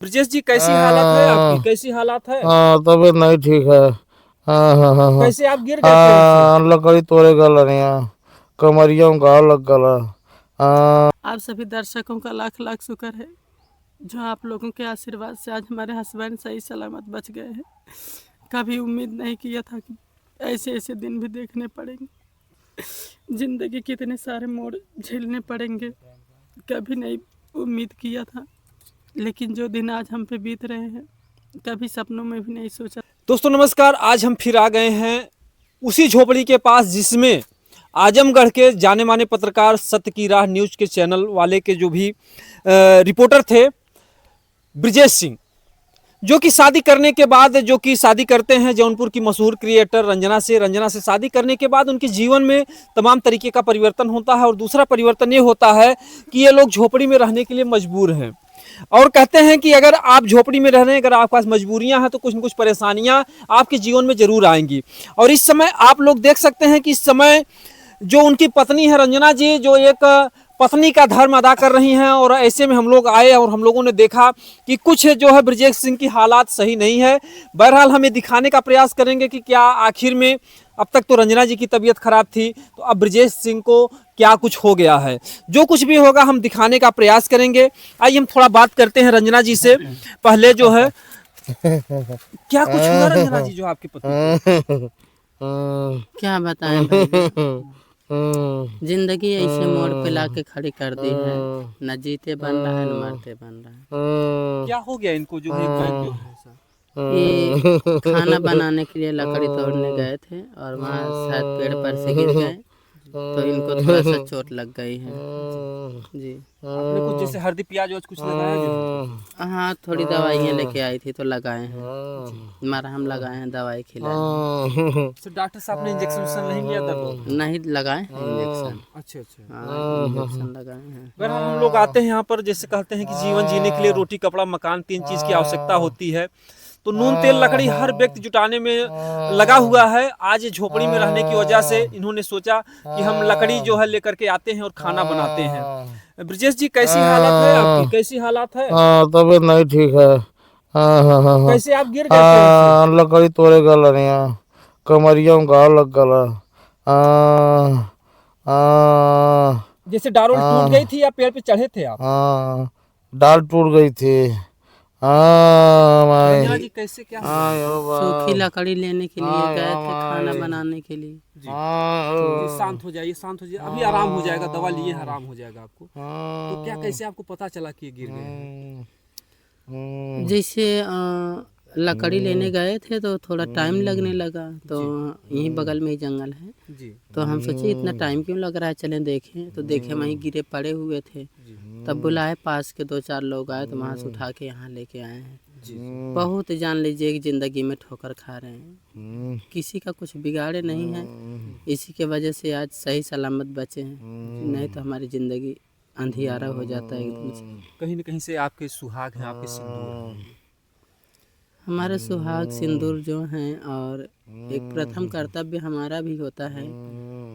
ब्रजेश जी, कैसी हालत है आपकी? कैसी हालात है? हाँ, तबीयत नहीं ठीक है। हाँ हाँ हाँ हाँ। कैसे आप गिर गए पेड़ से? लकड़ी तोड़े गल रही कमरिया में घाव लग गला। आप सभी दर्शकों का लाख लाख शुक्र है जो आप लोगों के आशीर्वाद से आज हमारे हस्बैंड सही सलामत बच गए हैं। कभी उम्मीद नहीं किया था कि ऐसे ऐसे दिन भी देखने पड़ेंगे। जिंदगी के इतने सारे मोड़ झेलने पड़ेंगे, कभी नहीं उम्मीद किया था। लेकिन जो दिन आज हम पे बीत रहे हैं, कभी सपनों में भी नहीं सोचा। दोस्तों नमस्कार, आज हम फिर आ गए हैं उसी झोपड़ी के पास जिसमें आजमगढ़ के जाने माने पत्रकार सत्य की राह न्यूज के चैनल वाले के जो भी रिपोर्टर थे ब्रजेश सिंह, जो कि शादी करने के बाद शादी करते हैं जौनपुर की मशहूर क्रिएटर रंजना से शादी करने के बाद उनके जीवन में तमाम तरीके का परिवर्तन होता है। और दूसरा परिवर्तन ये होता है कि ये लोग झोपड़ी में रहने के लिए मजबूर हैं और कहते हैं कि अगर आप झोपड़ी में रह रहे हैं, अगर आपके पास मजबूरियां हैं तो कुछ न कुछ परेशानियां आपके जीवन में जरूर आएंगी। और इस समय आप लोग देख सकते हैं कि इस समय जो उनकी पत्नी है रंजना जी, जो एक पत्नी का धर्म अदा कर रही हैं। और ऐसे में हम लोग आए और हम लोगों ने देखा कि कुछ जो है ब्रजेश सिंह की हालात सही नहीं है। बहरहाल हम ये दिखाने का प्रयास करेंगे कि क्या आखिर में, अब तक तो रंजना जी की तबीयत खराब थी, तो अब ब्रजेश सिंह को क्या कुछ हो गया है। जो कुछ भी होगा हम दिखाने का प्रयास करेंगे। आइए हम थोड़ा बात करते हैं रंजना जी से। पहले जो है क्या कुछ हुआ रंजना जी जो आपकी पत्नी क्या बताएं भाई, जिंदगी ऐसे मोड़ पे लाके खड़ी कर दी है। न जीते बन रहा है, न मरते बन रहा है। क्या हो गया इनको जो है जो है ऐसा? ये खाना बनाने के लिए लकड़ी तोड़ने गए थे और वहाँ शायद पेड़ पर से गिर गए, तो इनको थोड़ा सा चोट लग गई है जी। आपने कुछ जैसे हल्दी प्याज वाज कुछ लगाया जो? हाँ, थोड़ी दवाइयाँ लेके आई थी तो लगाए हैं, मरहम लगाए हैं, दवाई खिलाए हैं। तो डॉक्टर साहब ने इंजेक्शन नहीं लिया दर्द? नहीं लगाए हैं इंजेक्शन। अच्छा अच्छा। हाँ, इंजेक्शन लगाए हैं। बहरहाल हम लोग आते हैं यहाँ पर, जैसे कहते हैं कि जीवन जीने के लिए रोटी कपड़ा मकान 3 चीज़ की आवश्यकता होती है। तो नून तेल लकड़ी हर व्यक्ति जुटाने में लगा हुआ है। आज झोपड़ी में रहने की वजह से इन्होंने सोचा कि हम लकड़ी जो है लेकर के आते हैं और खाना बनाते हैं। ब्रजेश जी, कैसी हालत है आपकी? कैसी हालात है? तबीयत नहीं ठीक है। हाँ हाँ हाँ हाँ। कैसे आप गिर गए पेड़ से? लकड़ी तोड़े गल रही कमरिया में घाव लग गला। जैसे डारोल टूट गई थी या पेड़ पे चढ़े थे आप? डाल टूट गई थी। रंजना जी, कैसे क्या हुआ? सूखी लकड़ी लेने के लिए गए थे खाना बनाने के लिए। जी, शांत हो जाइए, शांत हो जाइए, अभी आराम हो जाएगा, दवा लिए हैं, आराम हो जाएगा आपको। तो क्या, कैसे आपको पता चला कि ये गिर गए हैं? जैसे लकड़ी लेने गए थे तो थोड़ा टाइम लगने लगा, तो यहीं बगल में ही जंगल है जी। तो हम सोचे इतना टाइम क्यों लग रहा है, चलें देखें। तो देखे वहीं गिरे पड़े हुए थे, तब बुलाए, पास के 2-4 लोग आए तो वहाँ से उठा के यहाँ लेके आए हैं। बहुत जान लीजिए कि जिंदगी में ठोकर खा रहे हैं, किसी का कुछ बिगाड़े नहीं है, इसी के वजह से आज सही सलामत बचे हैं। नहीं तो हमारी ज़िंदगी अंधियारा हो जाता है एकदम से। कहीं न कहीं से आपके सुहाग हैं, आपके सिंदूर हैं। हमारे सुहाग सिंदूर जो हैं, और एक प्रथम कर्तव्य हमारा भी होता है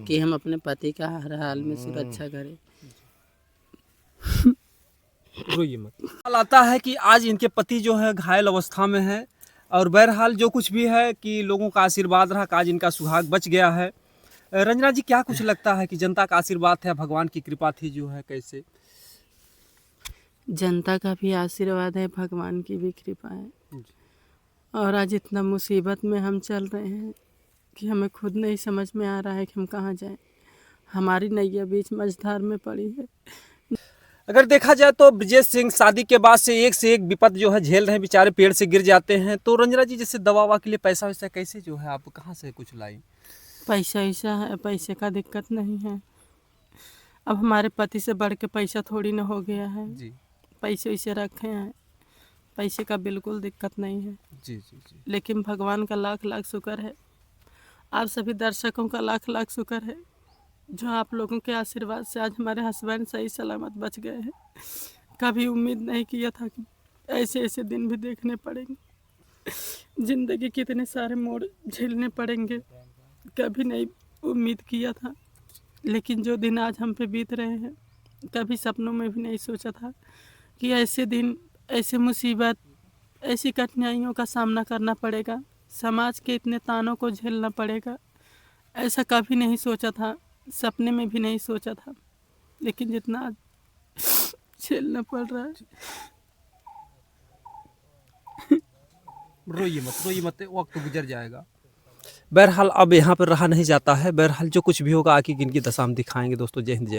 कि हम अपने पति का हर हाल में सुरक्षा करें। रोइए मत। हाल आता है कि आज इनके पति जो है घायल अवस्था में है। और बहरहाल जो कुछ भी है कि लोगों का आशीर्वाद रहा कि आज इनका सुहाग बच गया है। रंजना जी, क्या कुछ लगता है कि जनता का आशीर्वाद है, भगवान की कृपा थी जो है, कैसे? जनता का भी आशीर्वाद है, भगवान की भी कृपा है। और आज इतना मुसीबत में हम चल रहे हैं कि हमें खुद नहीं समझ में आ रहा है कि हम कहाँ जाएं। हमारी नैया बीच मझधार में पड़ी है। अगर देखा जाए तो ब्रजेश सिंह शादी के बाद से एक विपद जो है झेल रहे हैं, बेचारे पेड़ से गिर जाते हैं। तो रंजना जी, जैसे दवा ववा के लिए पैसा वैसा कैसे जो है, आप कहाँ से कुछ लाई? पैसा ऐसा है, पैसे का दिक्कत नहीं है। अब हमारे पति से बढ़ के पैसा थोड़ी ना हो गया है जी। पैसे वैसे रखे हैं, पैसे का बिल्कुल दिक्कत नहीं है। जी जी जी। लेकिन भगवान का लाख लाख शुक्र है, आप सभी दर्शकों का लाख लाख शुक्र है जो आप लोगों के आशीर्वाद से आज हमारे हस्बैंड सही सलामत बच गए हैं। कभी उम्मीद नहीं किया था कि ऐसे ऐसे दिन भी देखने पड़ेंगे। ज़िंदगी के इतने सारे मोड़ झेलने पड़ेंगे, कभी नहीं उम्मीद किया था। लेकिन जो दिन आज हम पे बीत रहे हैं, कभी सपनों में भी नहीं सोचा था कि ऐसे दिन ऐसी मुसीबत, ऐसी कठिनाइयों का सामना करना पड़ेगा, समाज के इतने तानों को झेलना पड़ेगा, ऐसा कभी नहीं सोचा था, सपने में भी नहीं सोचा था। लेकिन जितना आज झेलना पड़ रहा है। रोइए मत, वक्त गुजर जाएगा। बहरहाल अब यहाँ पर रहा नहीं जाता है। बहरहाल जो कुछ भी होगा आगे की इनकी दशा हम दिखाएंगे दोस्तों। जय हिंद जय